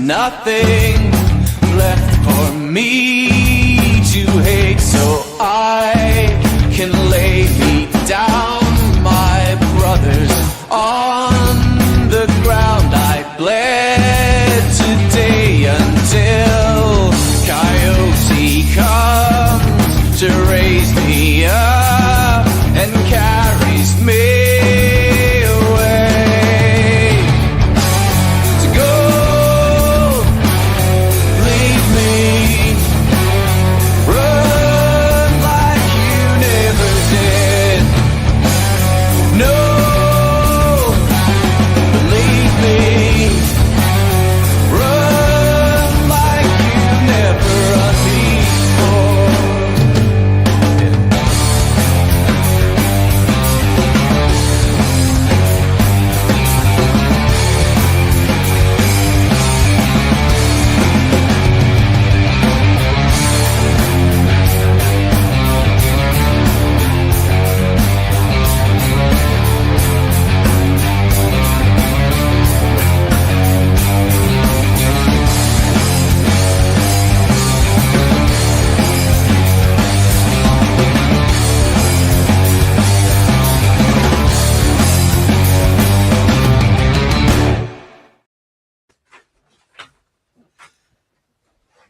nothing left for me to hate, so I can lay me down, my brothers, on the ground. I bled today until Coyote comes to raise me up and carries me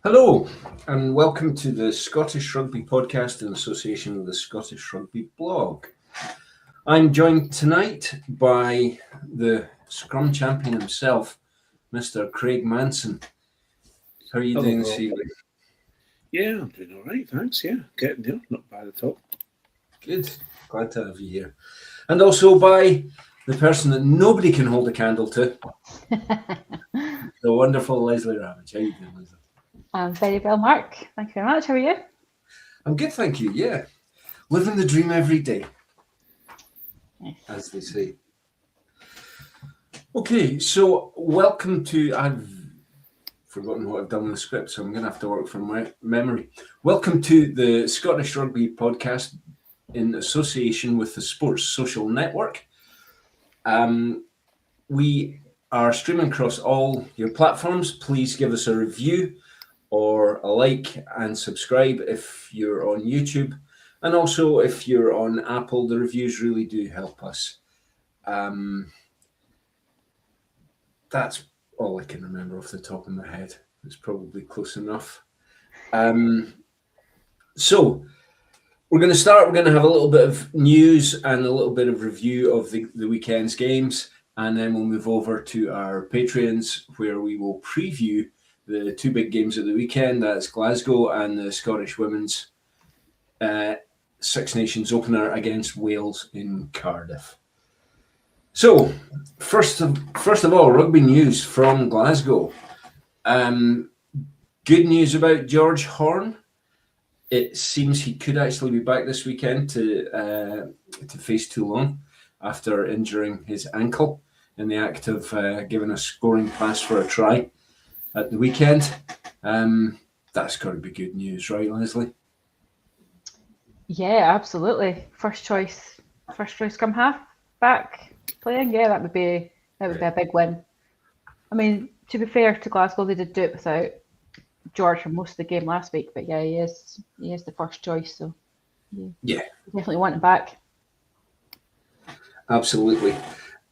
Hello, and welcome to the Scottish Rugby Podcast in association with the Scottish Rugby Blog. I'm joined tonight by the Scrum Champion himself, Mr. Craig Manson. How are you doing this evening? Yeah, I'm doing all right, thanks. Yeah, getting there, not bad at all. Good, glad to have you here. And also by the person that nobody can hold a candle to, the wonderful Leslie Ravage. How are you doing, Leslie? I'm very well, Mark. Thank you very much. How are you? I'm good, thank you. Yeah, living the dream every day, as they say. Okay, so welcome to. I've forgotten what I've done with the script, so I'm going to have to work from my memory. Welcome to the Scottish Rugby Podcast in association with the Sports Social Network. We are streaming across all your platforms. Please give us a review or a like and subscribe if you're on YouTube. And also if you're on Apple, the reviews really do help us. That's all I can remember off the top of my head. It's probably close enough. So we're going to start. We're going to have a little bit of news and a little bit of review of the weekend's games. And then we'll move over to our Patreons, where we will preview the two big games of the weekend. That's Glasgow and the Scottish Women's Six Nations opener against Wales in Cardiff. So, first of all, rugby news from Glasgow. Good news about George Horne. It seems he could actually be back this weekend to face Toulon after injuring his ankle in the act of giving a scoring pass for a try at the weekend. That's got to be good news, right, Leslie? Yeah, absolutely. First choice scrum half back playing. Yeah, that would be a big win. I mean, to be fair to Glasgow, they did do it without George for most of the game last week, but yeah, he is the first choice, so yeah, definitely want him back. Absolutely.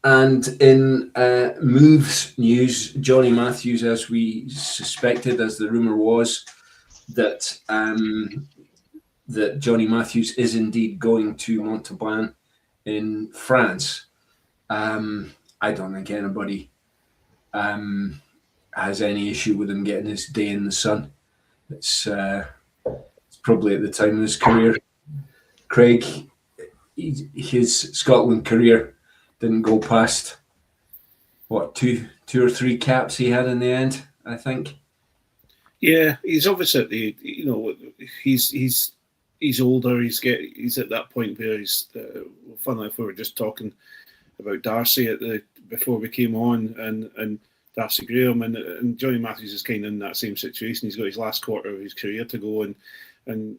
And in moves news, Johnny Matthews, as we suspected, as the rumour was, that Johnny Matthews is indeed going to Montauban in France. I don't think anybody has any issue with him getting his day in the sun. It's probably at the time of his career. Craig, his Scotland career didn't go past two or three caps he had in the end, I think. Yeah, he's obviously he's older. He's at that point where he's. Funnily enough, we were just talking about Darcy before we came on, and Darcy Graham and Johnny Matthews is kind of in that same situation. He's got his last quarter of his career to go, and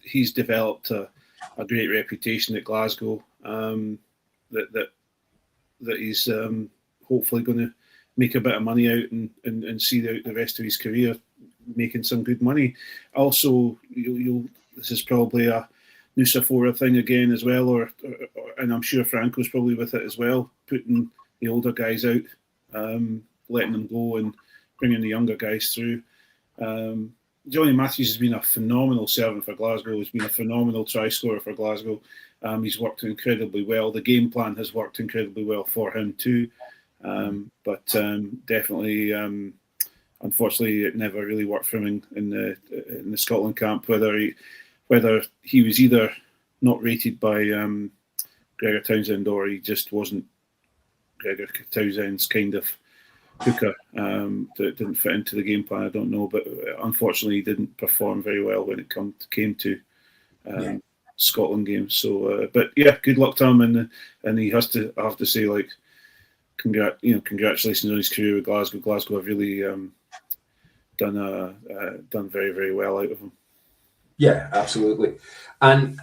he's developed a great reputation at Glasgow that he's hopefully going to make a bit of money out and see out the rest of his career making some good money. Also, this is probably a Nusafora thing again as well, and I'm sure Franco's probably with it as well, putting the older guys out, letting them go and bringing the younger guys through. Johnny Matthews has been a phenomenal servant for Glasgow. He's been a phenomenal try scorer for Glasgow. He's worked incredibly well. The game plan has worked incredibly well for him too. But definitely, unfortunately, it never really worked for him in the Scotland camp. Whether he was either not rated by Gregor Townsend or he just wasn't Gregor Townsend's kind of hooker that didn't fit into the game plan. I don't know, but unfortunately, he didn't perform very well when it came to Scotland games. So, but yeah, good luck to him, and he has to. I have to say, like, congratulations on his career with Glasgow. Glasgow have really done very, very well out of him. Yeah, absolutely. And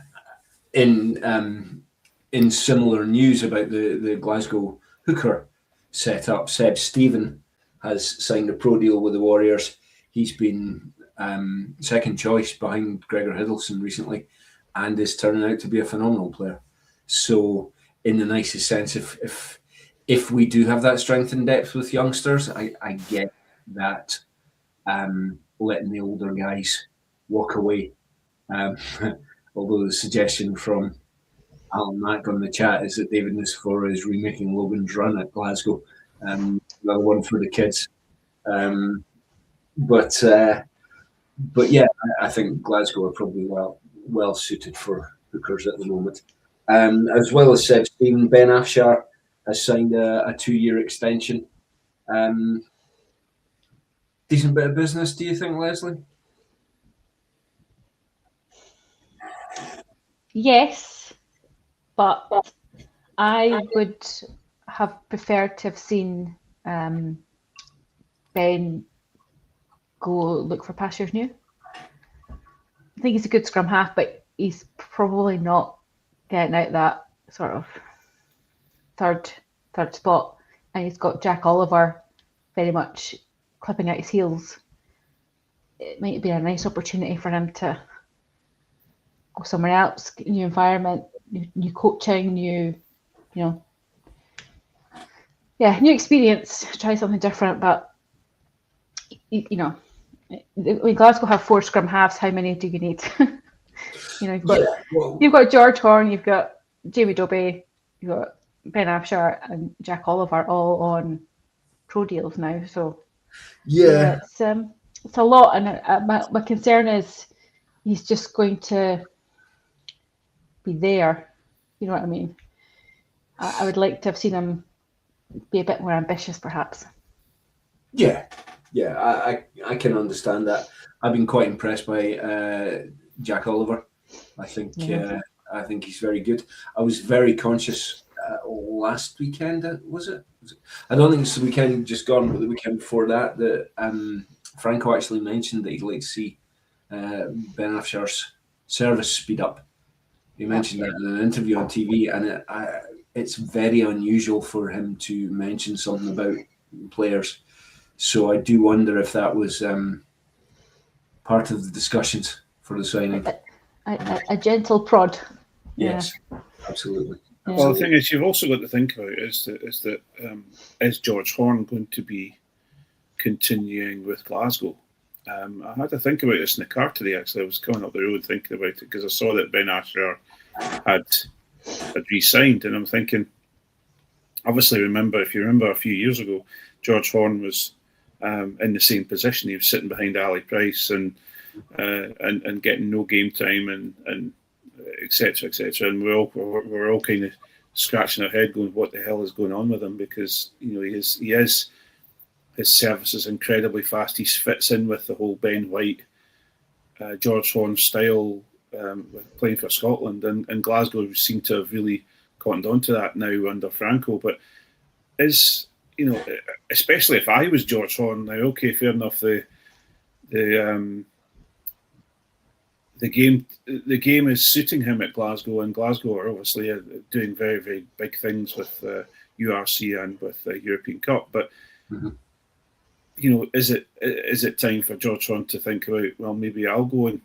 in similar news about the Glasgow hooker setup, Seb Stephen has signed a pro deal with the Warriors. He's been second choice behind Gregor Hiddleston recently, and is turning out to be a phenomenal player. So, in the nicest sense, if we do have that strength and depth with youngsters, I get that letting the older guys walk away. Although the suggestion from Alan Mack on the chat is that David Nusafora is remaking Logan's Run at Glasgow. Another one for the kids. But yeah, I think Glasgow are probably well suited for hookers at the moment. As well as Seb Stephen, Ben Afshar has signed a 2-year extension. Decent bit of business, do you think, Leslie? Yes, but I would have preferred to have seen Ben go look for pastures new. I think he's a good scrum half, but he's probably not getting out that sort of third spot. And he's got Jack Oliver very much clipping at his heels. It might be a nice opportunity for him to go somewhere else, new environment, new coaching, new experience, try something different. But when Glasgow have 4 scrum halves, how many do you need? You've got George Horn, you've got Jamie Dobie, you've got Ben Afshar and Jack Oliver all on pro deals now. So yeah, it's a lot, and my concern is he's just going to be there. You know what I mean? I would like to have seen him be a bit more ambitious, perhaps. Yeah, I can understand that. I've been quite impressed by Jack Oliver. I think he's very good. I was very conscious last weekend. Was it? I don't think it's the weekend just gone, but the weekend before that Franco actually mentioned that he'd like to see Ben Afshar's service speed up. He mentioned that in an interview on TV, and it's very unusual for him to mention something about players. So I do wonder if that was part of the discussions for the signing. A gentle prod. Yes, absolutely. Well, the thing is, you've also got to think about is George Horn going to be continuing with Glasgow? I had to think about this in the car today, actually. I was going up the road thinking about it because I saw that Ben Afshar had re-signed, and I'm thinking, obviously, if you remember a few years ago, George Horn was in the same position. He was sitting behind Ali Price and getting no game time and et cetera, and we're all kind of scratching our head going, what the hell is going on with him? Because his service is incredibly fast. He fits in with the whole Ben White, George Horn style playing for Scotland, and Glasgow seem to have really cottoned onto that now under Franco. But especially if I was George Horn, now okay, fair enough. The game is suiting him at Glasgow, and Glasgow are obviously doing very, very big things with URC and with the European Cup. But Mhm. Is it time for George Hunt to think about, well, maybe I'll go and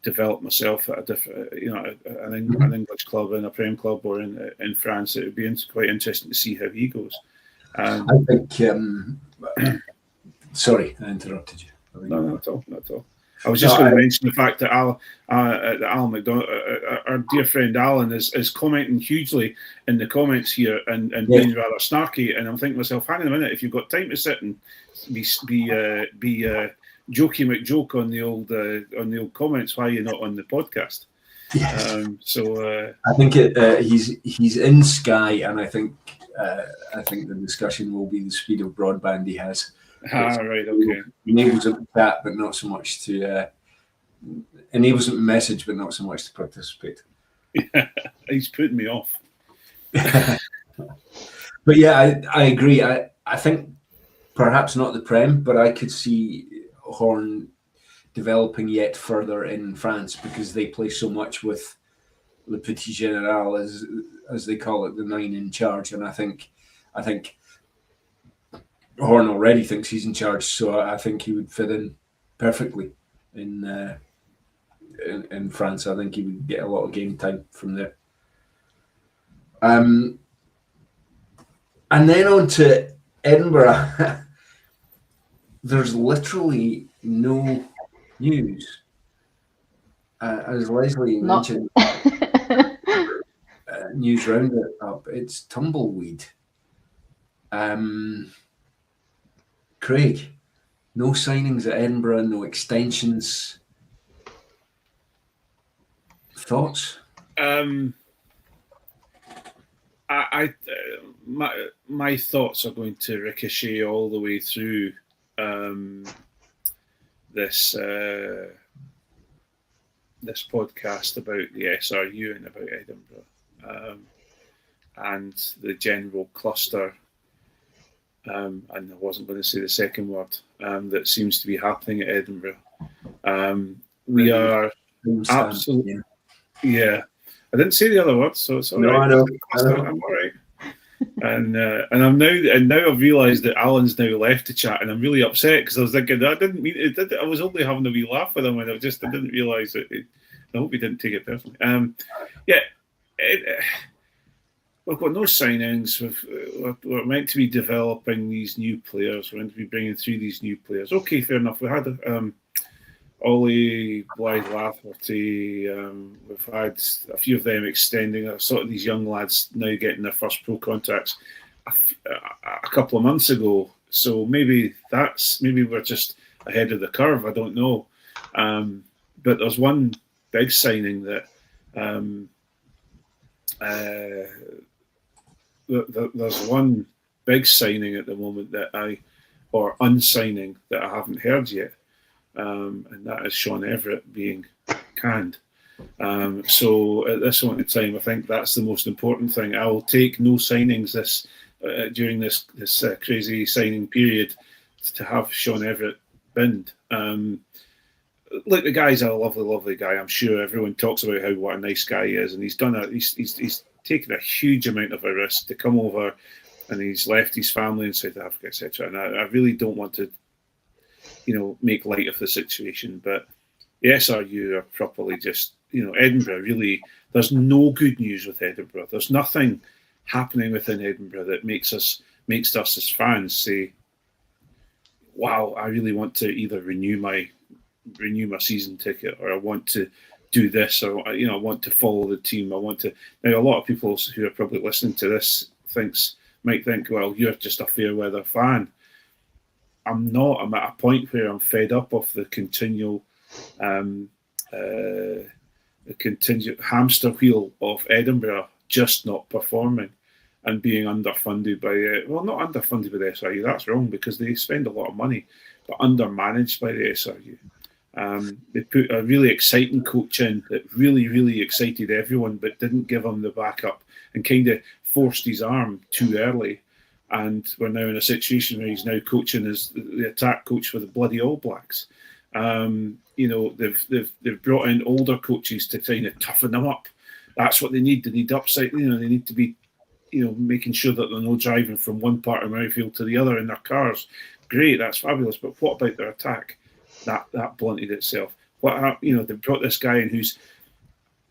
develop myself at a different, an English club, in a Prem club, or in France? It would be quite interesting to see how he goes. I think. Sorry, I interrupted you. No, not at all. I was just going to mention the fact that Alan McDonald, our dear friend Alan, is commenting hugely in the comments here and being rather snarky. And I'm thinking to myself, hang on a minute, if you've got time to sit and be jokey McJoke on the old comments, why are you not on the podcast? I think he's in Sky, and I think the discussion will be the speed of broadband he has. Right, okay. Enables him to chat, but not so much to enables him to message, but not so much to participate. Yeah, he's putting me off. But yeah, I agree. I think perhaps not the Prem, but I could see Horn developing yet further in France, because they play so much with Le Petit General, as they call it, the 9 in charge, and I think Horn already thinks he's in charge, so I think he would fit in perfectly in France. I think he would get a lot of game time from there. And then on to Edinburgh. There's literally no news. As Leslie mentioned, news roundup, it's tumbleweed. Craig, no signings at Edinburgh, no extensions. Thoughts? My thoughts are going to ricochet all the way through this podcast about the SRU and about Edinburgh, and the general cluster. And I wasn't going to say the second word, that seems to be happening at Edinburgh. We are absolutely, yeah. I didn't say the other word, so it's all right. No, I know. I'm all right. And now I've realised that Alan's now left the chat, and I'm really upset, because I was thinking, I didn't mean it. I was only having a wee laugh with him, and I didn't realise it. I hope he didn't take it personally. We've got no signings. We're meant to be developing these new players. We're meant to be bringing through these new players. Okay, fair enough. We had Ollie, Blythe Lafferty. We've had a few of them extending. Sort of these young lads now getting their first pro contracts a couple of months ago. So maybe we're just ahead of the curve. I don't know. But there's one big signing that. There's one big signing at the moment or unsigning that I haven't heard yet, and that is Sean Everett being canned. So at this moment in time, I think that's the most important thing. I will take no signings during this crazy signing period to have Sean Everett binned. Look, the guy's a lovely, lovely guy. I'm sure everyone talks about what a nice guy he is, and he's taken a huge amount of a risk to come over, and he's left his family in South Africa, etc. And I really don't want to, make light of the situation. But the SRU are properly just, Edinburgh really. There's no good news with Edinburgh. There's nothing happening within Edinburgh that makes us as fans say, "Wow, I really want to either renew my season ticket, or I want to do this, or I want to follow the team. I want to." Now, a lot of people who are probably listening to this might think, well, you're just a fair weather fan. I'm not. I'm at a point where I'm fed up of the continual hamster wheel of Edinburgh just not performing and being underfunded not underfunded by the SRU. That's wrong, because they spend a lot of money, but undermanaged by the SRU. They put a really exciting coach in that really, really excited everyone, but didn't give him the backup and kind of forced his arm too early. And we're now in a situation where he's now coaching as the attack coach for the bloody All Blacks. They've brought in older coaches to kind of toughen them up. That's what they need. They need upside. They need to be making sure that they're not driving from one part of Murrayfield to the other in their cars. Great, that's fabulous. But what about their attack? That blunted itself. They brought this guy in who's,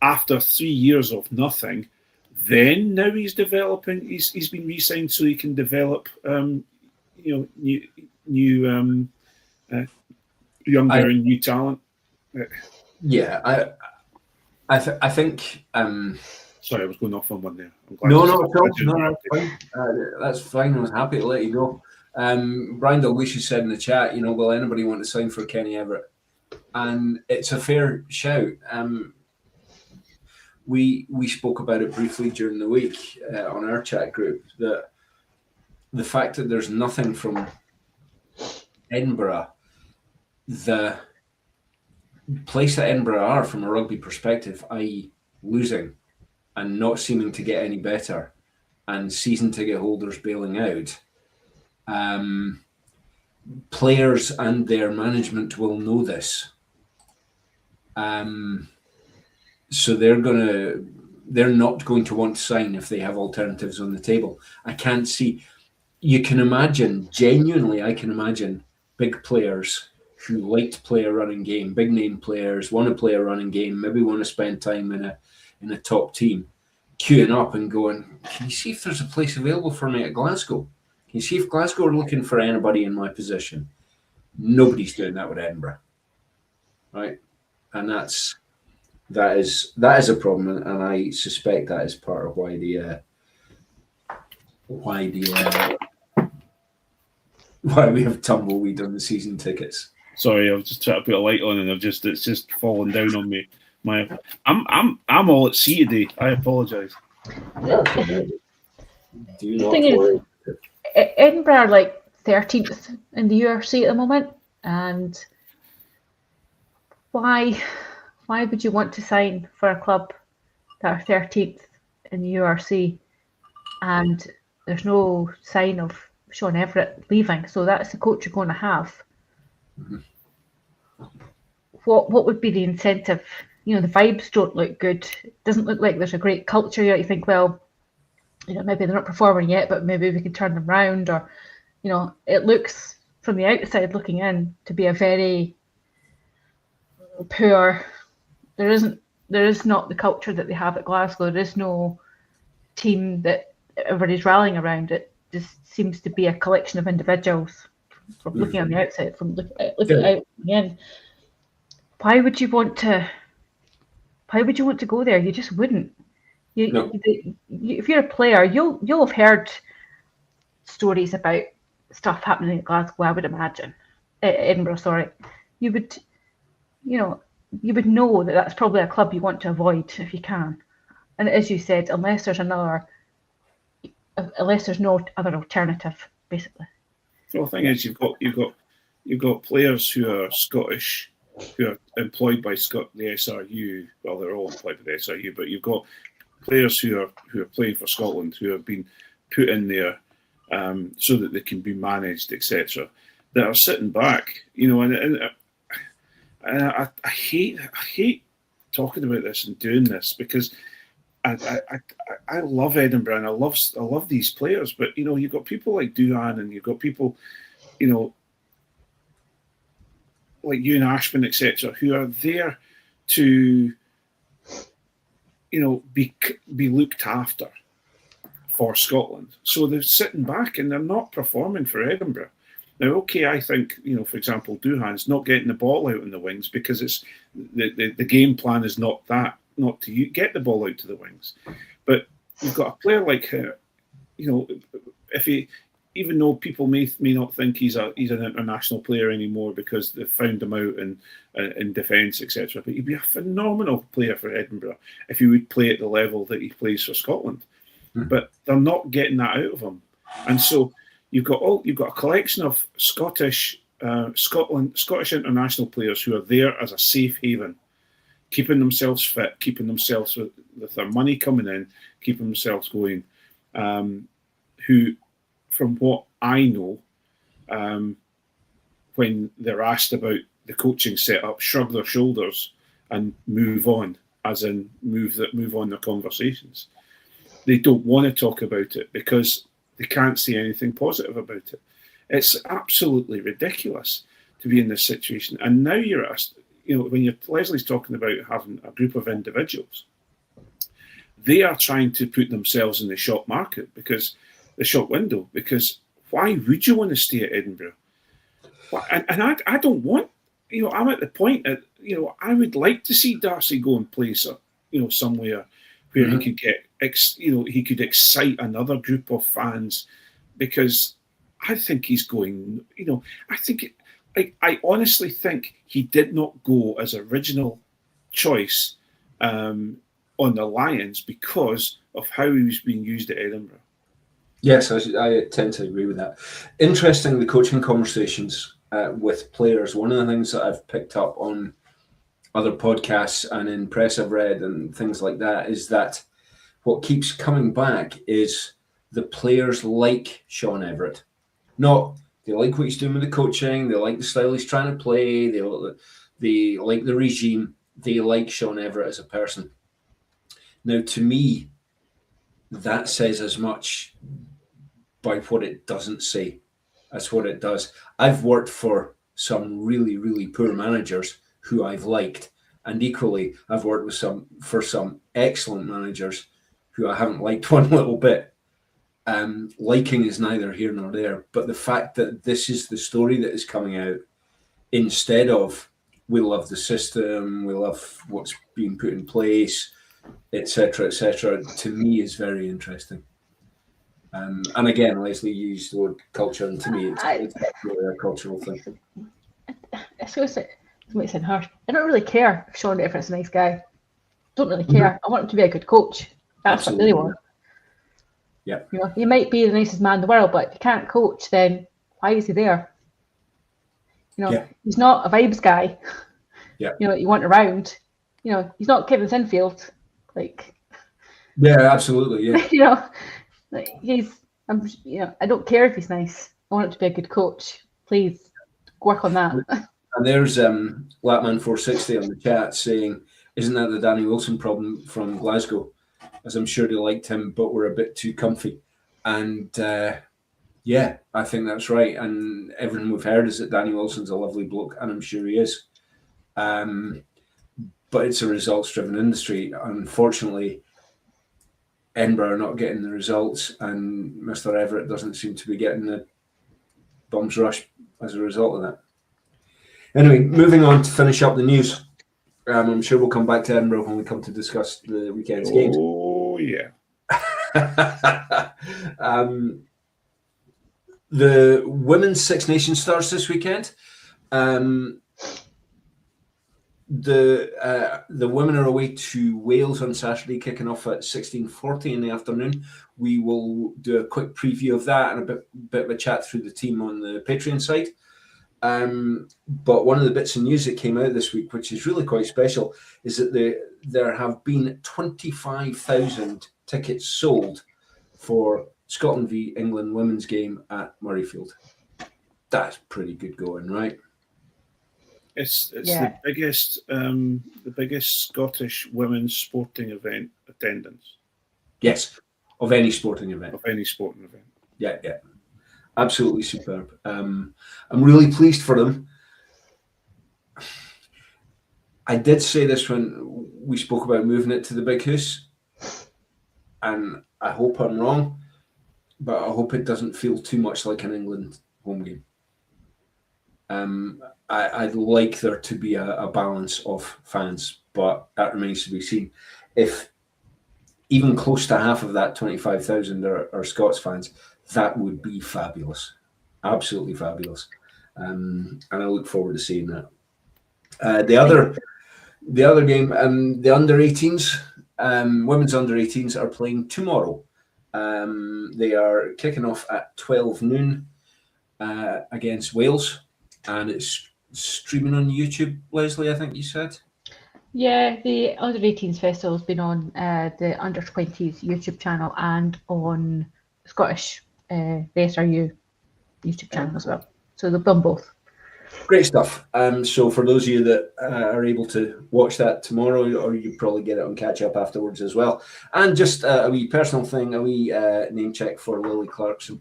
after 3 years of nothing, then now he's developing. He's been re-signed so he can develop, new younger and new talent. Yeah, I think. Sorry, I was going off on one there. No, fine. That's fine. I was happy to let you go. Brian Dalglish said in the chat, will anybody want to sign for Kenny Everett? And it's a fair shout. We spoke about it briefly during the week on our chat group, that the fact that there's nothing from Edinburgh, the place that Edinburgh are from a rugby perspective, i.e. losing and not seeming to get any better, and season ticket holders bailing out, players and their management will know this. So they're not going to want to sign if they have alternatives on the table. I can't see. You can imagine, genuinely, I can imagine big players who like to play a running game, big name players, want to play a running game, maybe want to spend time in a top team, queuing up and going, can you see if there's a place available for me at Glasgow? Can you see if Glasgow are looking for anybody in my position? Nobody's doing that with Edinburgh, right? And that is a problem, and I suspect that is part of why we have tumbleweed on the season tickets. Sorry, I was just trying to put a light on, and it's just fallen down on me. I'm all at sea today. I apologise. Do not worry. Edinburgh are like 13th in the URC at the moment, and why would you want to sign for a club that are 13th in the URC, and there's no sign of Sean Everett leaving? So that's the coach you're going to have. Mm-hmm. What would be the incentive? The vibes don't look good. It doesn't look like there's a great culture yet. You think, well, maybe they're not performing yet, but maybe we can turn them around. Or, it looks from the outside looking in to be a very poor. There is not the culture that they have at Glasgow. There is no team that everybody's rallying around. It just seems to be a collection of individuals. From looking on the outside, from looking out in. Why would you want to go there? You just wouldn't. If you're a player, you'll have heard stories about stuff happening at Glasgow. I would imagine, Edinburgh. Sorry, you would know that that's probably a club you want to avoid if you can. And as you said, unless there's no other alternative, basically. Well, the thing is, you've got players who are Scottish, who are employed by the SRU. Well, they're all employed by the SRU, but you've got players who are playing for Scotland, who have been put in there so that they can be managed, etc. That are sitting back, and I hate talking about this and doing this, because I love Edinburgh and I love these players, but you've got people like Duhan, and you've got people, like Ewan Ashman, etc., who are there to, be looked after for Scotland. So they're sitting back and they're not performing for Edinburgh. Now, okay, I think, for example, Duhan's not getting the ball out in the wings because it's the game plan is not to get the ball out to the wings. But you've got a player like her, if he, even though people may not think he's an international player anymore because they've found him out in defence, etc., but he'd be a phenomenal player for Edinburgh if he would play at the level that he plays for Scotland. Mm-hmm. But they're not getting that out of him, and so you've got a collection of Scottish international players who are there as a safe haven, keeping themselves fit, keeping themselves with their money coming in, keeping themselves going, who, from what I know, when they're asked about the coaching setup, shrug their shoulders and move on, as in move on their conversations. they don't want to talk about it because they can't see anything positive about it. It's absolutely ridiculous to be in this situation. And now you're at, when Leslie's talking about having a group of individuals, they are trying to put themselves in the shop market, because the shop window, because why would you want to stay at Edinburgh? And I don't want, I'm at the point that, I would like to see Darcy go and play, somewhere where he could get, he could excite another group of fans, because I think he's going, I honestly think he did not go as original choice on the Lions because of how he was being used at Edinburgh. Yes, I tend to agree with that. Interesting, the coaching conversations with players. One of the things that I've picked up on other podcasts and in press I've read and things like that is that what keeps coming back is the players like Sean Everett. Not they like what he's doing with the coaching, they like the style he's trying to play, they like the regime, they like Sean Everett as a person. Now, to me, that says as much by what it doesn't say as what it does. I've worked for some really, really poor managers who I've liked, and equally, I've worked with some excellent managers who I haven't liked one little bit. Liking is neither here nor there, but the fact that this is the story that is coming out instead of we love the system, we love what's being put in place, etc., to me is very interesting. And again, Leslie used the word culture, and to me, it's really a cultural thing. It's going to sound harsh. I don't really care if Sean Everett's a nice guy. Don't really care. I want him to be a good coach. That's Absolutely. what I really want. Yeah. He might be the nicest man in the world, but if he can't coach, then why is he there? He's not a vibes guy. Yeah. You want around. He's not Kevin Sinfield. Yeah, absolutely. Yeah. I don't care if he's nice. I want him to be a good coach. Please work on that. And there's Latman460 on the chat saying, isn't that the Danny Wilson problem from Glasgow? As I'm sure they liked him, but were a bit too comfy. And yeah, I think that's right. And everything we've heard is that Danny Wilson's a lovely bloke, and I'm sure he is. But it's a results-driven industry. Unfortunately, Edinburgh are not getting the results, and Mr. Everett doesn't seem to be getting the bum's rush as a result of that. Anyway, moving on to finish up the news. I'm sure we'll come back to Edinburgh when we come to discuss the weekend's games. Oh, yeah. The Women's Six Nations starts this weekend. The women are away to Wales on Saturday, kicking off at 16:40 in the afternoon. We will do a quick preview of that and a bit of a chat through the team on the Patreon site. But one of the bits of news that came out this week, which is really quite special, is that there have been 25,000 tickets sold for Scotland v England women's game at Murrayfield. That's pretty good going, right? It's the biggest Scottish women's sporting event attendance. Yes, of any sporting event. Of any sporting event. Yeah. Absolutely superb. I'm really pleased for them. I did say this when we spoke about moving it to the Big House, and I hope I'm wrong, but I hope it doesn't feel too much like an England home game. I'd like there to be a balance of fans, but that remains to be seen. If even close to half of that 25,000 are Scots fans, that would be fabulous, absolutely fabulous, and I look forward to seeing that. The other game, the under-18s, women's under-18s are playing tomorrow. They are kicking off at 12 noon against Wales, and it's streaming on YouTube. Leslie, I think you said. Yeah, the under-18s festival has been on the under-20s YouTube channel and on Scottish. The SRU YouTube channel as well. So they've done both. Great stuff. So for those of you that are able to watch that tomorrow, or you probably get it on catch up afterwards as well. And just a wee personal thing, a wee name check for Lily Clarkson,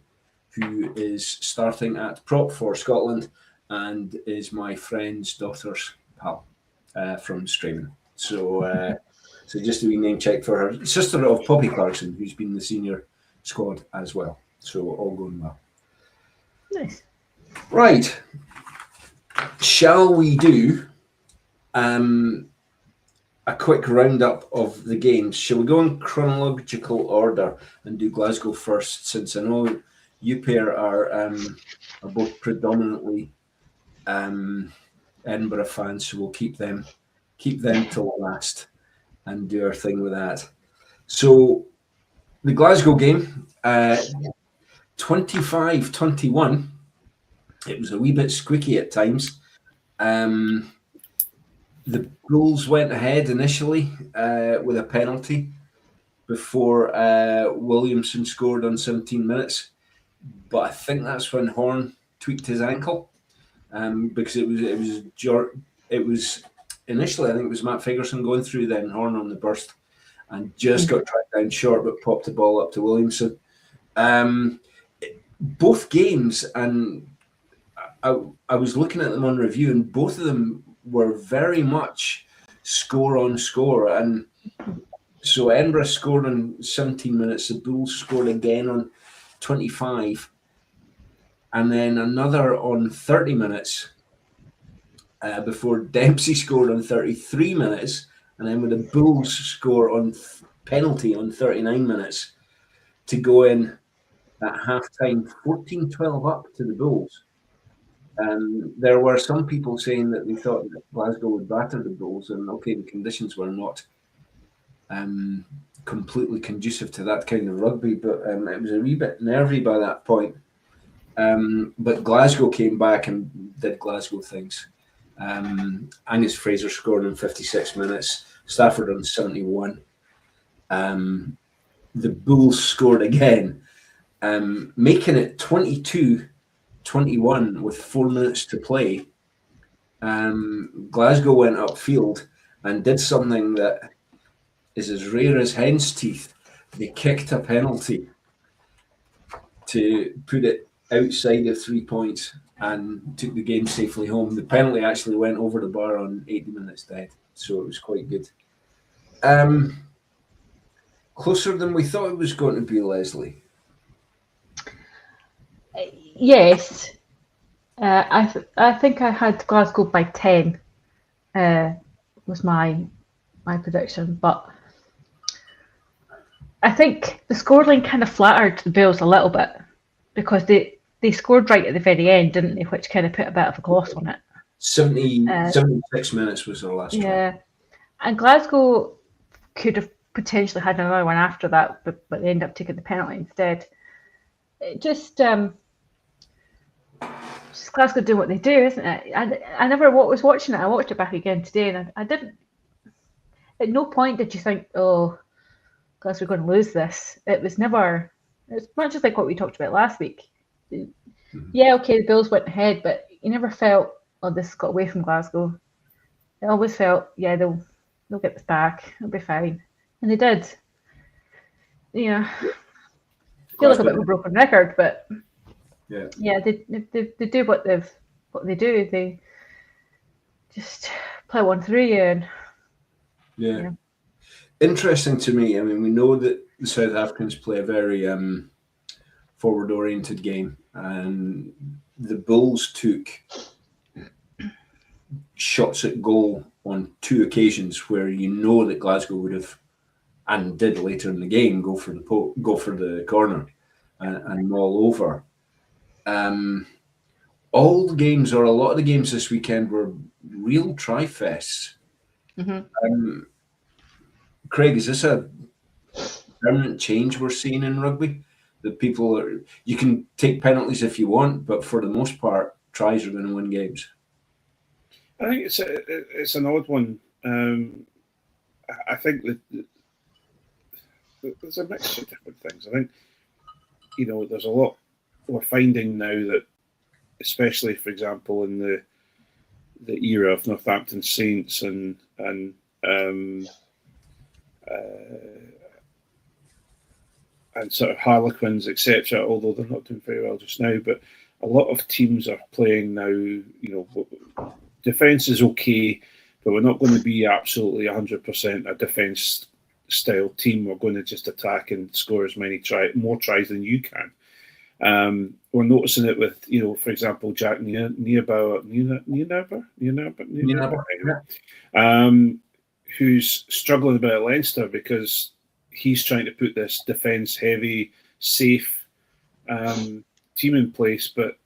who is starting at prop for Scotland and is my friend's daughter's pal from Strayman. So just a wee name check for her sister of Poppy Clarkson, who's been the senior squad as well. So all going well. Nice. Right. Shall we do a quick roundup of the games? Shall we go in chronological order and do Glasgow first, since I know you pair are both predominantly Edinburgh fans, so we'll keep them till last and do our thing with that. So the Glasgow game, 25-21. It was a wee bit squeaky at times. The Bulls went ahead initially with a penalty before Williamson scored on 17 minutes. But I think that's when Horn tweaked his ankle, because it was initially, I think it was Matt Ferguson going through, then Horn on the burst, and just got tracked down short, but popped the ball up to Williamson. Both games, and I was looking at them on review, and both of them were very much score on score. And so Edinburgh scored on 17 minutes, the Bulls scored again on 25, and then another on 30 minutes before Dempsey scored on 33 minutes, and then with the Bulls score on penalty on 39 minutes to go in at half-time 14-12 up to the Bulls. There were some people saying that they thought that Glasgow would batter the Bulls, and okay, the conditions were not completely conducive to that kind of rugby, but it was a wee bit nervy by that point. But Glasgow came back and did Glasgow things. Angus Fraser scored in 56 minutes, Stafford on 71. The Bulls scored again, making it 22-21 with 4 minutes to play. Glasgow went upfield and did something that is as rare as hen's teeth. They kicked a penalty to put it outside of 3 points and took the game safely home. The penalty actually went over the bar on 80 minutes dead, so it was quite good. Closer than we thought it was going to be, Leslie. Yes. I think I had Glasgow by 10 was my prediction, but I think the scoreline kind of flattered the Bulls a little bit, because they scored right at the very end, didn't they, which kind of put a bit of a gloss on it. 76 minutes was their last Yeah, and Glasgow could have potentially had another one after that, but they ended up taking the penalty instead. It just Glasgow doing what they do, isn't it? I never was watching it. I watched it back again today, and I didn't. At no point did you think, "Oh, Glasgow are going to lose this." It was never. It's much just like what we talked about last week. Yeah, okay, the Bulls went ahead, but you never felt, "Oh, this got away from Glasgow." It always felt, "Yeah, they'll get this back. It'll be fine," and they did. Yeah, feel like a bit of a broken record, but. Yeah, they do what they do. They just plow on through you. And, yeah. Interesting to me. I mean, we know that the South Africans play a very forward-oriented game, and the Bulls took shots at goal on 2 occasions where you know that Glasgow would have, and did later in the game, go for the corner and maul over. All the games, or a lot of the games this weekend, were real try-fests. Craig, is this a permanent change we're seeing in rugby? That you can take penalties if you want, but for the most part, tries are going to win games. I think it's an odd one. I think that there's a mix of different things. I think, there's a lot we're finding now that, especially, for example, in the era of Northampton Saints and sort of Harlequins, etc. Although they're not doing very well just now, but a lot of teams are playing now. Defence is okay, but we're not going to be absolutely 100% a defence style team. We're going to just attack and score as many more tries than you can. We're noticing it with, for example, Jack Nienaber, who's struggling a bit at Leinster because he's trying to put this defence-heavy, safe team in place, but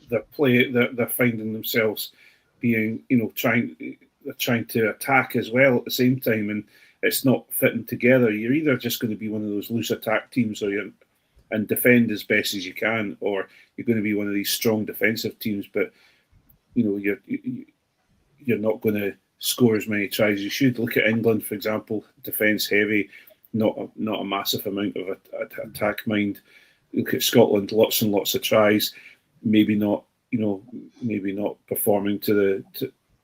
they're finding themselves being, trying to attack as well at the same time, and it's not fitting together. You're either just going to be one of those loose attack teams, and defend as best as you can, or you're going to be one of these strong defensive teams, but you're not going to score as many tries as you should. Look at England, for example, defence heavy, not a massive amount of attack mind. Look at Scotland, lots and lots of tries, maybe not performing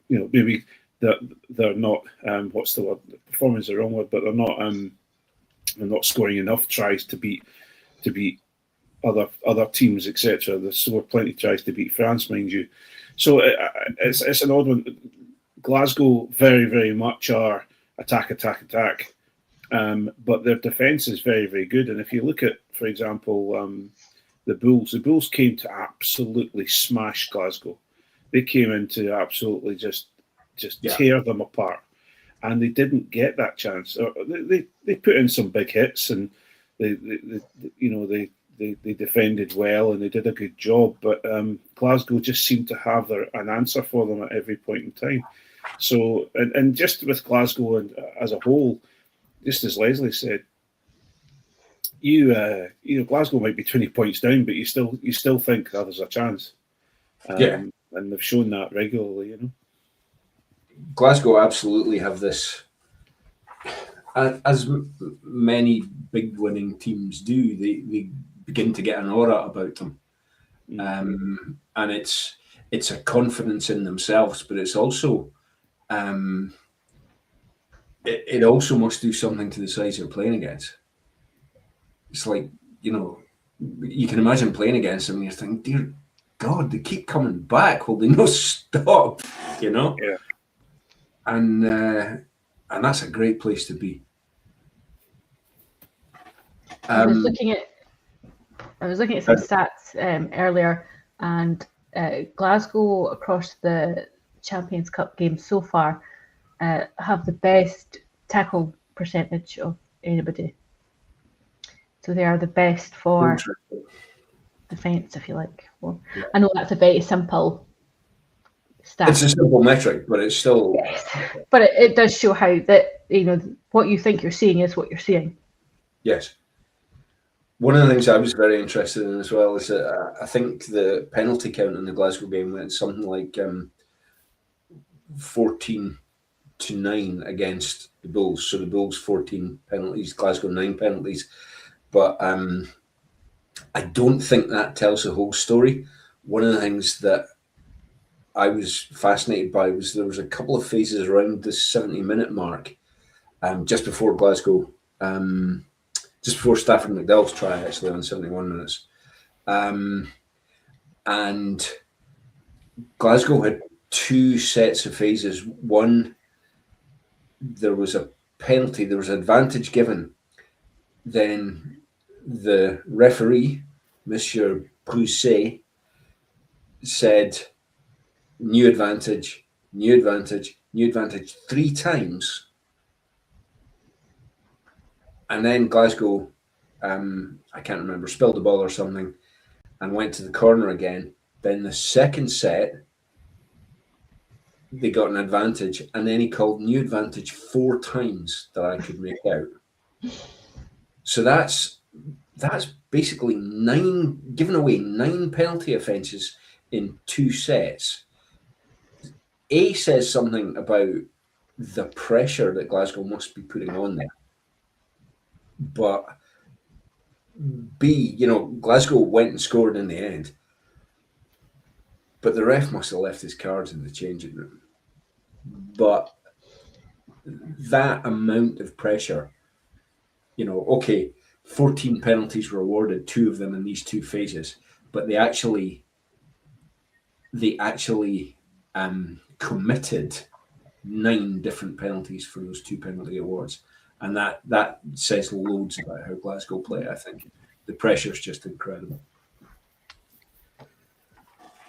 maybe they're not what's the word? Performing is the wrong word, but they're not scoring enough tries to beat other teams, etc. There's still plenty of tries to beat France, mind you. So it's an odd one. Glasgow very, very much are attack, but their defence is very, very good. And if you look at, for example, the Bulls came to absolutely smash Glasgow. They came in to absolutely just tear them apart, and they didn't get that chance. They put in some big hits, and they defended well, and they did a good job. But Glasgow just seemed to have an answer for them at every point in time. So, and just with Glasgow and as a whole, just as Leslie said, Glasgow might be 20 points down, but you still think there's a chance. And they've shown that regularly, Glasgow absolutely have this, as many big winning teams do. They begin to get an aura about them, and it's a confidence in themselves, but it's also it also must do something to the sides they're playing against. It's like, you can imagine playing against them and you're thinking, dear God, they keep coming back. Will they not stop? Yeah. And that's a great place to be. I was looking at some stats earlier, and Glasgow across the Champions Cup games so far have the best tackle percentage of anybody. So they are the best for defence, if you like. Well, yeah. I know that's a very simple stat. It's a simple metric, but it's still. Yes. But it does show how that what you think you're seeing is what you're seeing. Yes. One of the things I was very interested in as well is that I think the penalty count in the Glasgow game went something like 14-9 against the Bulls. So the Bulls 14 penalties, Glasgow 9 penalties. But I don't think that tells the whole story. One of the things that I was fascinated by was there was a couple of phases around the 70-minute mark, just before Glasgow, just before Stafford McDowell's try, actually, on 71 minutes. And Glasgow had two sets of phases. One, there was a penalty, there was advantage given. Then the referee, Monsieur Brousset, said new advantage, 3 times. And then Glasgow, I can't remember, spilled the ball or something and went to the corner again. Then the second set, they got an advantage, and then he called new advantage 4 times that I could make out. So that's basically giving away 9 penalty offences in 2 sets. A says something about the pressure that Glasgow must be putting on them. But B, Glasgow went and scored in the end. but the ref must have left his cards in the changing room. But that amount of pressure, okay, 14 penalties were awarded, 2 of them in these 2 phases, but they actually committed 9 different penalties for those 2 penalty awards. And that says loads about how Glasgow play, I think. The pressure's just incredible.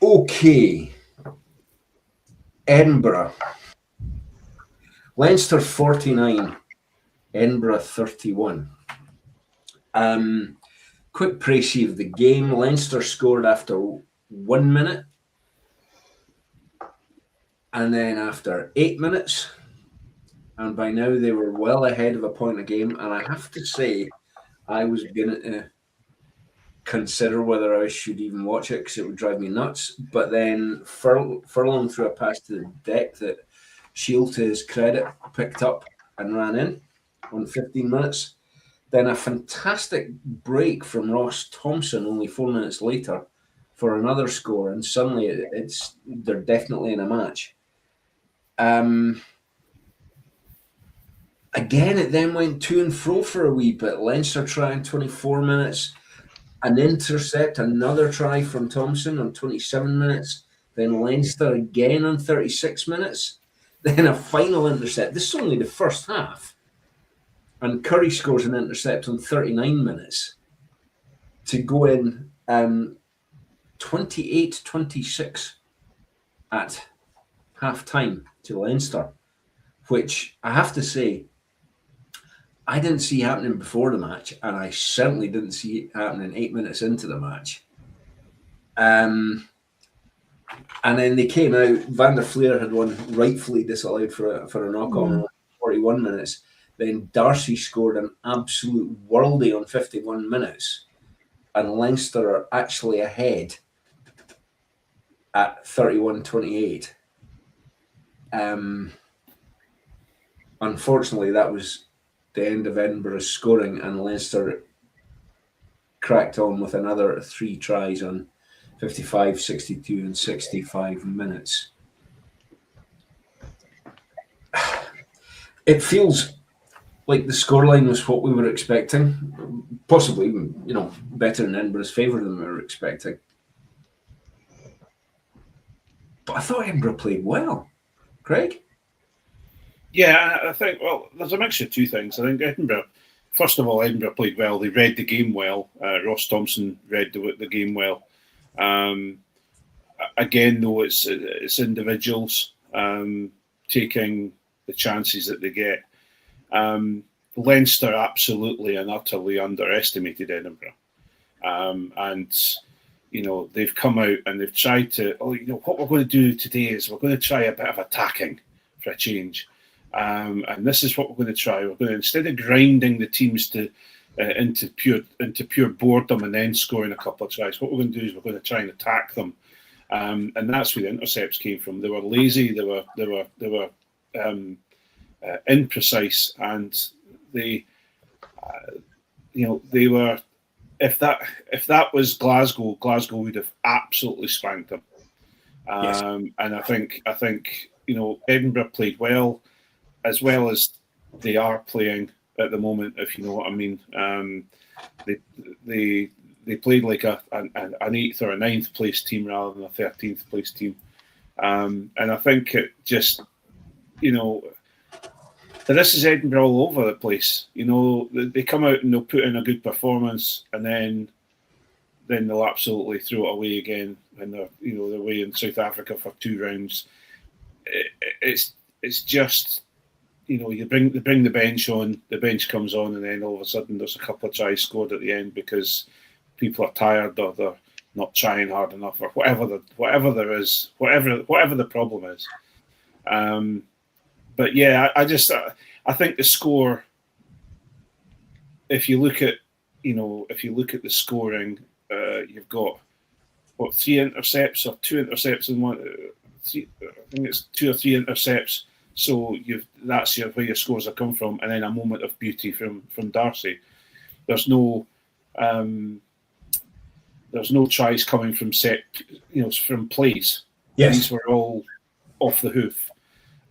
Okay. Edinburgh. Leinster 49, Edinburgh 31. Quick précis of the game. Leinster scored after 1 minute. And then after 8 minutes. And by now they were well ahead of a point a game. And I have to say, I was going to consider whether I should even watch it because it would drive me nuts. But then Furlong threw a pass to the deck that Shield, to his credit, picked up and ran in on 15 minutes. Then a fantastic break from Ross Thompson only 4 minutes later for another score. And suddenly they're definitely in a match. Again, it then went to and fro for a wee bit. Leinster trying 24 minutes, an intercept, another try from Thompson on 27 minutes, then Leinster again on 36 minutes, then a final intercept. This is only the first half. And Curry scores an intercept on 39 minutes to go in 28-26 at half-time to Leinster, which I have to say, I didn't see happening before the match, and I certainly didn't see it happening 8 minutes into the match. And then they came out. Van der Fleer had one rightfully disallowed for a knock-on in 41 minutes. Then Darcy scored an absolute worldie on 51 minutes, and Leinster are actually ahead at 31-28. Unfortunately, that was the end of Edinburgh's scoring, and Leinster cracked on with another 3 tries on 55, 62 and 65 minutes. It feels like the scoreline was what we were expecting, possibly even, better in Edinburgh's favour than we were expecting. But I thought Edinburgh played well. Craig? Yeah, I think, there's a mixture of 2 things. I think Edinburgh, first of all, Edinburgh played well. They read the game well. Ross Thompson read the game well. Again, though, it's individuals taking the chances that they get. Leinster absolutely and utterly underestimated Edinburgh. And, they've come out and they've tried to, what we're going to do today is we're going to try a bit of attacking for a change. And this is what we're going to try. We're going to, instead of grinding the teams into pure boredom and then scoring a couple of tries, what we're going to do is we're going to try and attack them. And that's where the intercepts came from. They were lazy. They were imprecise, and they were. If that was Glasgow would have absolutely spanked them. Yes. And I think Edinburgh played well as they are playing at the moment, if you know what I mean. They played like an 8th or a 9th place team rather than a 13th place team. And I think it just, this is Edinburgh all over the place. They come out and they'll put in a good performance, and then they'll absolutely throw it away again when they're away in South Africa for 2 rounds. It's just, they bring the bench on, the bench comes on, and then all of a sudden there's a couple of tries scored at the end because people are tired or they're not trying hard enough or whatever the problem is. But yeah, I think the score, if you look at the scoring, you've got 3 intercepts or 2 intercepts in one. I think it's 2 or 3 intercepts. So that's where your scores have come from, and then a moment of beauty from Darcy. There's no there's no tries coming from from plays. Yes. These were all off the hoof.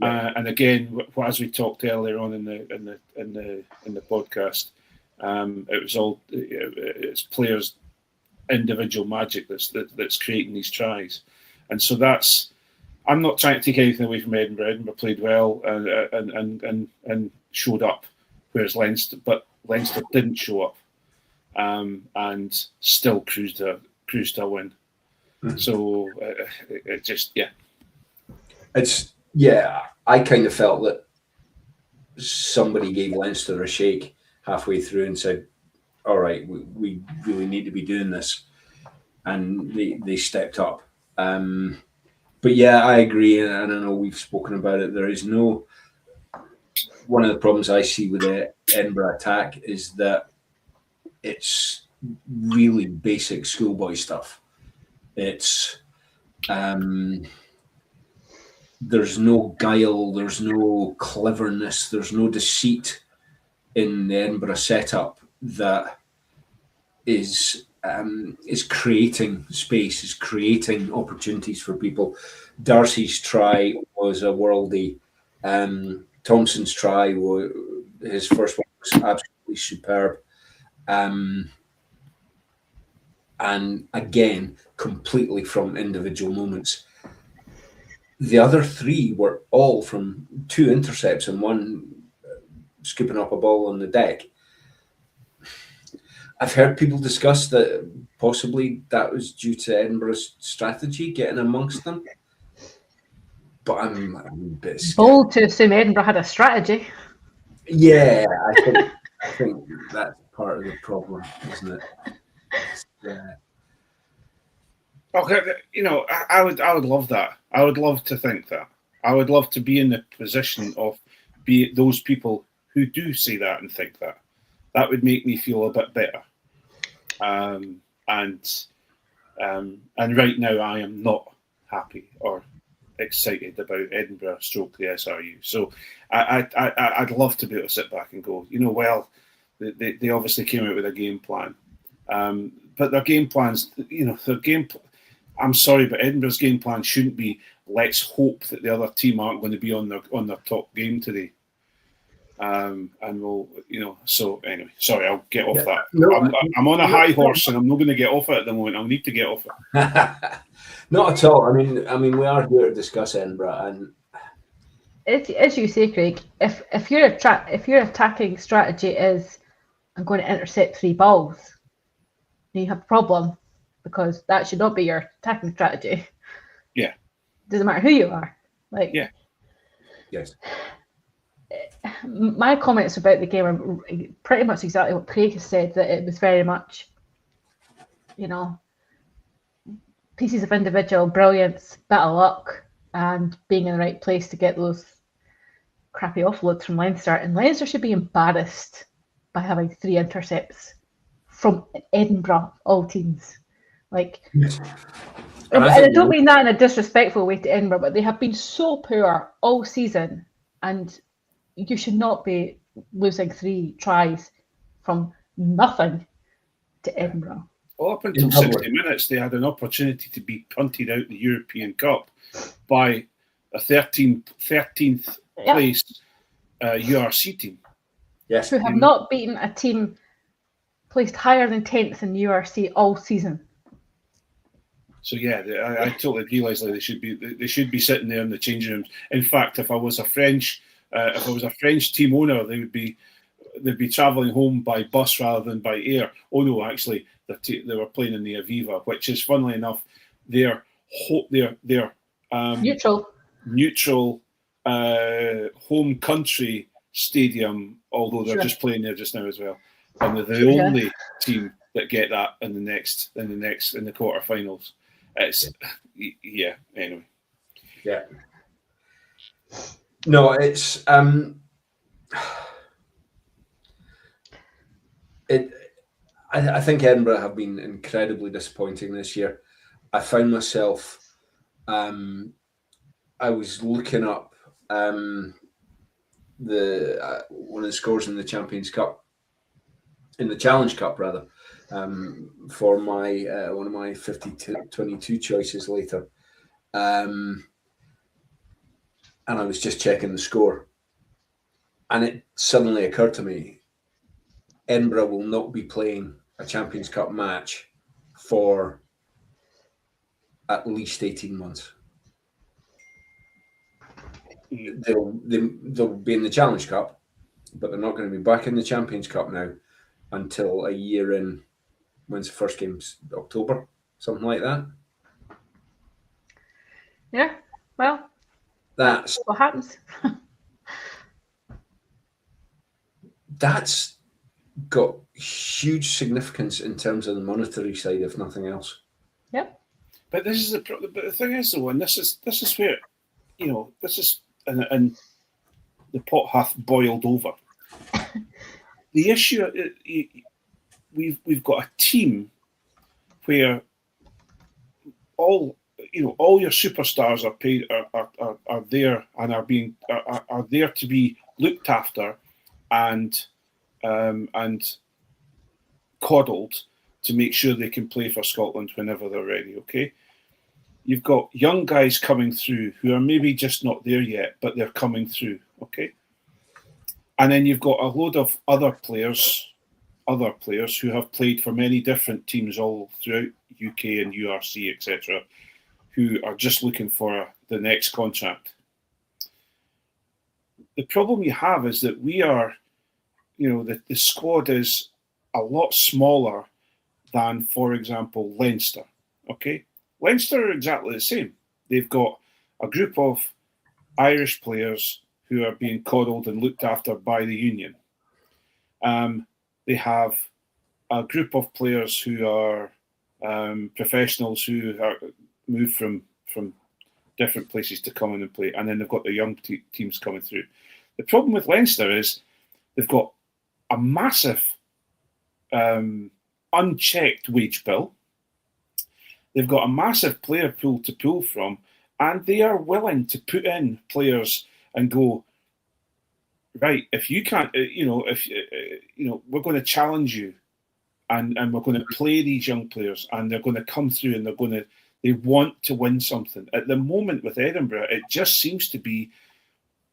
And again, as we talked earlier on in the podcast, it was all it's players' individual magic that's creating these tries, and so that's. I'm not trying to take anything away from Edinburgh. Edinburgh played well and showed up, whereas Leinster didn't show up, and still cruised a win. Mm-hmm. So it just It's I kind of felt that somebody gave Leinster a shake halfway through and said, all right, we really need to be doing this. And they stepped up. But yeah, I agree. And I know we've spoken about it. There is no... One of the problems I see with the Edinburgh attack is that it's really basic schoolboy stuff. It's... there's no guile, there's no cleverness, there's no deceit in the Edinburgh setup that is creating space, is creating opportunities for people. Darcy's try was a worldie. Thompson's try, his first one was absolutely superb. And again, completely from individual moments. The other three were all from 2 intercepts and 1 scooping up a ball on the deck. I've heard people discuss that possibly that was due to Edinburgh's strategy getting amongst them. But I'm a bit scared. Bold to assume Edinburgh had a strategy. Yeah, I think that's part of the problem, isn't it? Yeah. Okay, I would love that. I would love to think that. I would love to be in the position of those people who do say that and think that. That would make me feel a bit better. And right now I am not happy or excited about Edinburgh / the SRU. So I'd love to be able to sit back and go, well, they obviously came out with a game plan. But their game plans, I'm sorry, but Edinburgh's game plan shouldn't be let's hope that the other team aren't going to be on their top game today. And we'll, so anyway, sorry, I'll get off that. No, I'm on a high horse and I'm not going to get off it at the moment. I'll need to get off it. Not at all. I mean, we are here to discuss Edinburgh, and as you say, Craig, if your attacking strategy is I'm going to intercept 3 balls, then you have a problem because that should not be your attacking strategy. Yeah. Doesn't matter who you are. Yeah. Yes. My comments about the game are pretty much exactly what Craig has said, that it was very much, pieces of individual brilliance, bit of luck, and being in the right place to get those crappy offloads from Leinster. And Leinster should be embarrassed by having 3 intercepts from Edinburgh, all teams. And I don't mean that in a disrespectful way to Edinburgh, but they have been so poor all season, and you should not be losing 3 tries from nothing to Edinburgh. Well, up until 60 minutes, they had an opportunity to be punted out the European Cup by a 13th place URC team. Yes. Who have not beaten a team placed higher than 10th in URC all season. So yeah, I totally agree, Leslie. They should be sitting there in the changing rooms. In fact, if I was a French team owner, they'd be travelling home by bus rather than by air. Oh no, actually, they were playing in the Aviva, which is, funnily enough, their neutral home country stadium. Although they're just playing there just now as well, and they're the only team that get that in the quarterfinals. It's anyway. Yeah. No, it's I think Edinburgh have been incredibly disappointing this year. I found myself I was looking up one of the scores in the Champions Cup, in the Challenge Cup rather, for my one of my 50-22 choices later. And I was just checking the score, and it suddenly occurred to me, Edinburgh will not be playing a Champions Cup match for at least 18 months. They'll be in the Challenge Cup, but they're not going to be back in the Champions Cup now until a year in. When's the first game? October, something like that. Yeah, well, That's what happens. That's got huge significance in terms of the monetary side, if nothing else. Yep. But this is but the thing is though, and this is where, this is and the pot hath boiled over. The issue, we've got a team where all your superstars are paid are there and are there to be looked after and coddled to make sure they can play for Scotland whenever they're ready. Okay, you've got young guys coming through who are maybe just not there yet, but they're coming through. Okay, and then you've got a load of other players who have played for many different teams all throughout UK and URC, etc., who are just looking for the next contract. The problem you have is that we are, the squad is a lot smaller than, for example, Leinster. Okay, Leinster are exactly the same. They've got a group of Irish players who are being coddled and looked after by the union. They have a group of players who are professionals who are moved from different places to come in and play, and then they've got the young teams coming through. The problem with Leinster is they've got a massive unchecked wage bill. They've got a massive player pool to pull from, and they are willing to put in players and go, right, if you can't, we're going to challenge you, and we're going to play these young players, and they're going to come through, and they want to win something. At the moment with Edinburgh, it just seems to be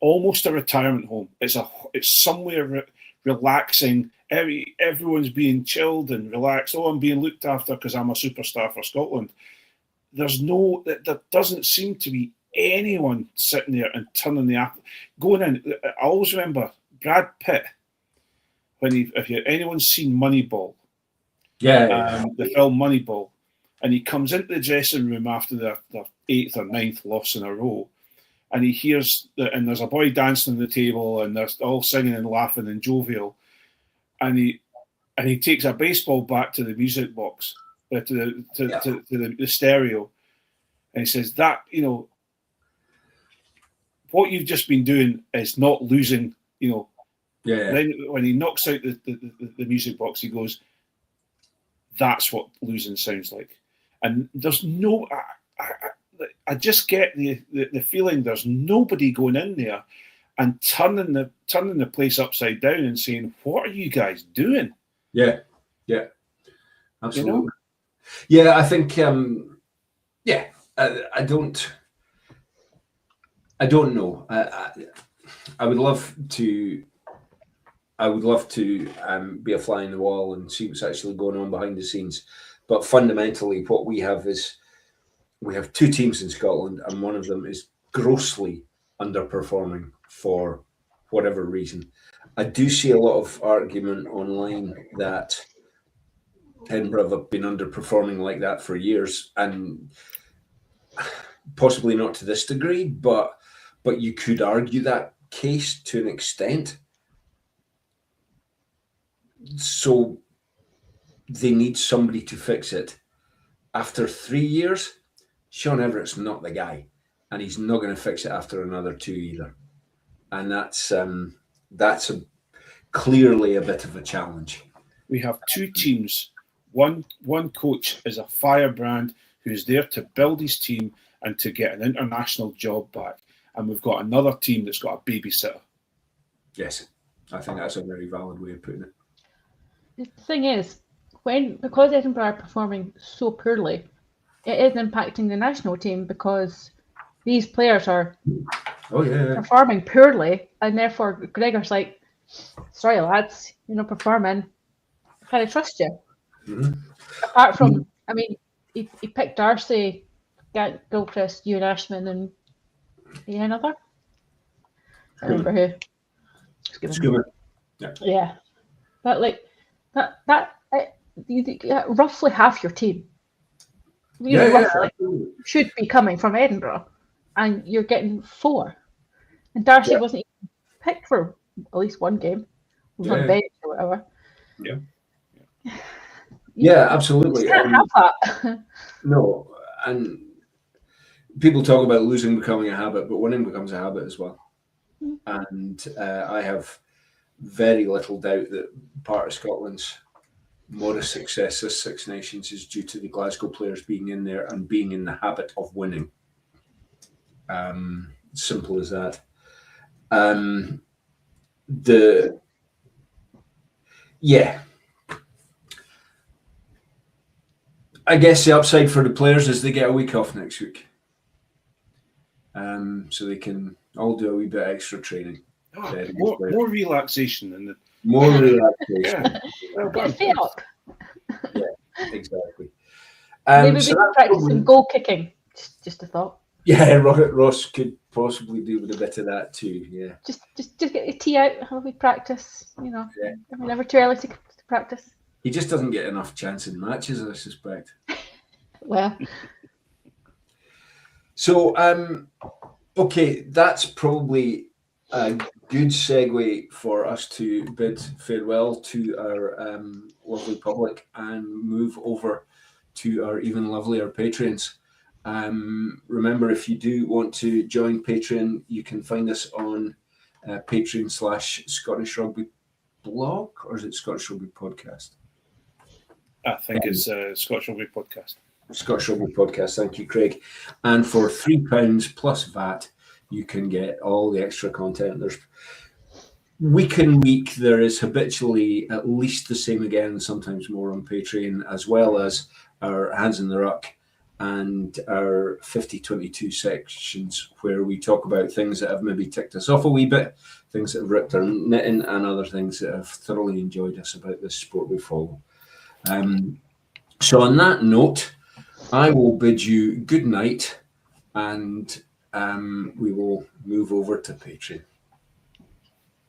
almost a retirement home. It's somewhere relaxing. Everyone's being chilled and relaxed. Oh, I'm being looked after because I'm a superstar for Scotland. There doesn't seem to be anyone sitting there and turning the app, going in. I always remember Brad Pitt when anyone's seen Moneyball, the film Moneyball, and he comes into the dressing room after their 8th or 9th loss in a row, and he hears and there's a boy dancing on the table, and they're all singing and laughing and jovial, and he takes a baseball bat to the music box, to the stereo, and he says that what you've just been doing is not losing. Then when he knocks out the music box, he goes, "That's what losing sounds like." And there's no. I just get the feeling there's nobody going in there and turning the place upside down and saying, "What are you guys doing?" Yeah, absolutely. Yeah, I think. I don't know. I would love to. I would love to be a fly in the wall and see what's actually going on behind the scenes. But fundamentally, what we have is we have two teams in Scotland, and one of them is grossly underperforming for whatever reason. I do see a lot of argument online that Edinburgh have been underperforming like that for years, and possibly not to this degree, but you could argue that case to an extent. So they need somebody to fix it. After 3 years, Sean Everett's not the guy, and he's not going to fix it after another 2 either. And that's clearly a bit of a challenge. We have two teams. One coach is a firebrand who's there to build his team and to get an international job back. And we've got another team that's got a babysitter. Yes, I think that's a very valid way of putting it. The thing is, because Edinburgh are performing so poorly, it is impacting the national team because these players are Oh yeah. performing poorly, and therefore Gregor's like, "Sorry, lads, you're not performing. Can I trust you?" Mhm. Apart from, I mean, he picked Darcy, Gilchrist, Ewan Ashman, and another. I don't remember who. Scuba. Yeah, but like that you get roughly half your team. Roughly absolutely. should be coming from Edinburgh, and you're getting 4. And Darcy Yeah. wasn't even picked for at least one game. He was on Yeah. the bench or whatever. Yeah, absolutely. You can't have that. No, and people talk about losing becoming a habit, but winning becomes a habit as well. And I have very little doubt that part of Scotland's modest success this Six Nations is due to the Glasgow players being in there and being in the habit of winning. Simple as that. I guess the upside for the players is they get a week off next week. So they can all do a wee bit of extra training. More relaxation than the. More relaxation. Get up. Exactly. Maybe so we could practice some goal kicking. Just a thought. Yeah, Ross could possibly do with a bit of that too. Yeah. Just get your tea out. Have a wee practice. You know, Yeah. I mean, never too early to practice. He just doesn't get enough chance in matches, I suspect. Well, So, okay, that's probably a good segue for us to bid farewell to our lovely public and move over to our even lovelier Patreons. Remember, if you do want to join Patreon, you can find us on Patreon/Scottish Rugby Blog, or is it Scottish Rugby Podcast? I think it's Scottish Rugby Podcast. Scottish Rugby Podcast, thank you, Craig. And for £3 plus VAT, you can get all the extra content. There's week in week, there is habitually at least the same again, sometimes more on Patreon, as well as our Hands in the Ruck and our 50-22 sections where we talk about things that have maybe ticked us off a wee bit, things that have ripped our knitting, and other things that have thoroughly enjoyed us about this sport we follow. So on that note, I will bid you good night, and we will move over to Patreon.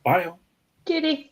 Bye. Judy.